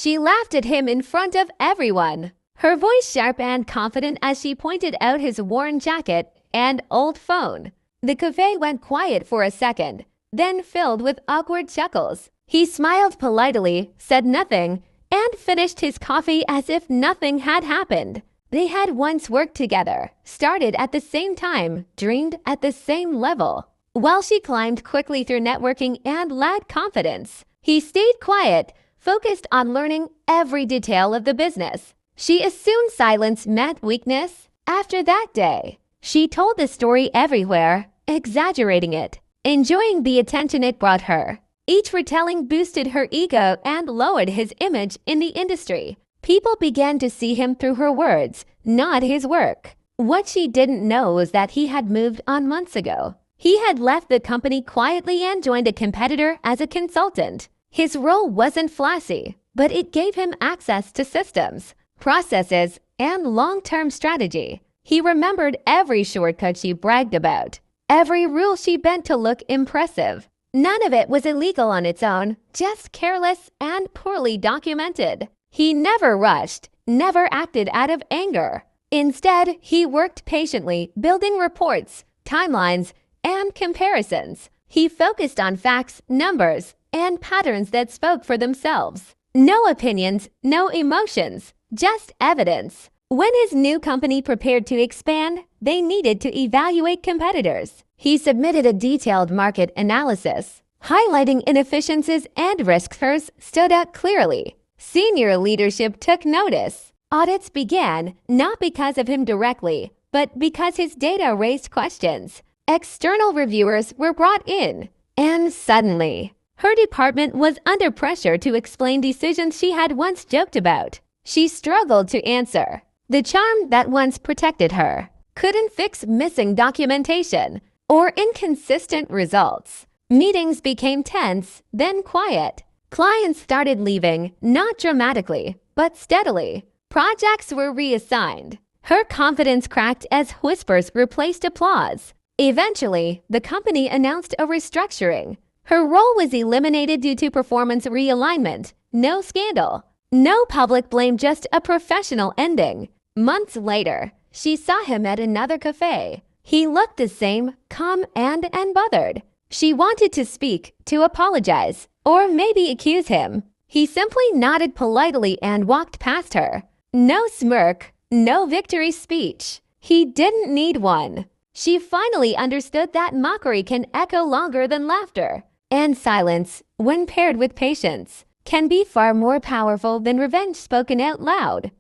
She laughed at him in front of everyone, her voice sharp and confident as she pointed out his worn jacket and old phone. The cafe went quiet for a second, then filled with awkward chuckles. He smiled politely, said nothing, and finished his coffee as if nothing had happened. They had once worked together, started at the same time, dreamed at the same level. While she climbed quickly through networking and lacked confidence, he stayed quiet, focused on learning every detail of the business. She assumed silence meant weakness. After that day, she told the story everywhere, exaggerating it, enjoying the attention it brought her. Each retelling boosted her ego and lowered his image in the industry. People began to see him through her words, not his work. What she didn't know was that he had moved on months ago. He had left the company quietly and joined a competitor as a consultant. His role wasn't flashy, but it gave him access to systems, processes, and long-term strategy. He remembered every shortcut she bragged about, every rule she bent to look impressive. None of it was illegal on its own, just careless and poorly documented. He never rushed, never acted out of anger. Instead, he worked patiently, building reports, timelines, and comparisons. He focused on facts, numbers, and patterns that spoke for themselves. No opinions, no emotions, just evidence. When his new company prepared to expand, they needed to evaluate competitors. He submitted a detailed market analysis, highlighting inefficiencies and risk curves stood out clearly. Senior leadership took notice. Audits began, not because of him directly, but because his data raised questions. External reviewers were brought in, and suddenly, her department was under pressure to explain decisions she had once joked about. She struggled to answer. The charm that once protected her couldn't fix missing documentation or inconsistent results. Meetings became tense, then quiet. Clients started leaving, not dramatically, but steadily. Projects were reassigned. Her confidence cracked as whispers replaced applause. Eventually, the company announced a restructuring. Her role was eliminated due to performance realignment. No scandal. No public blame, just a professional ending. Months later, she saw him at another cafe. He looked the same, calm and unbothered. She wanted to speak, to apologize, or maybe accuse him. He simply nodded politely and walked past her. No smirk, no victory speech. He didn't need one. She finally understood that mockery can echo longer than laughter. And silence, when paired with patience, can be far more powerful than revenge spoken out loud.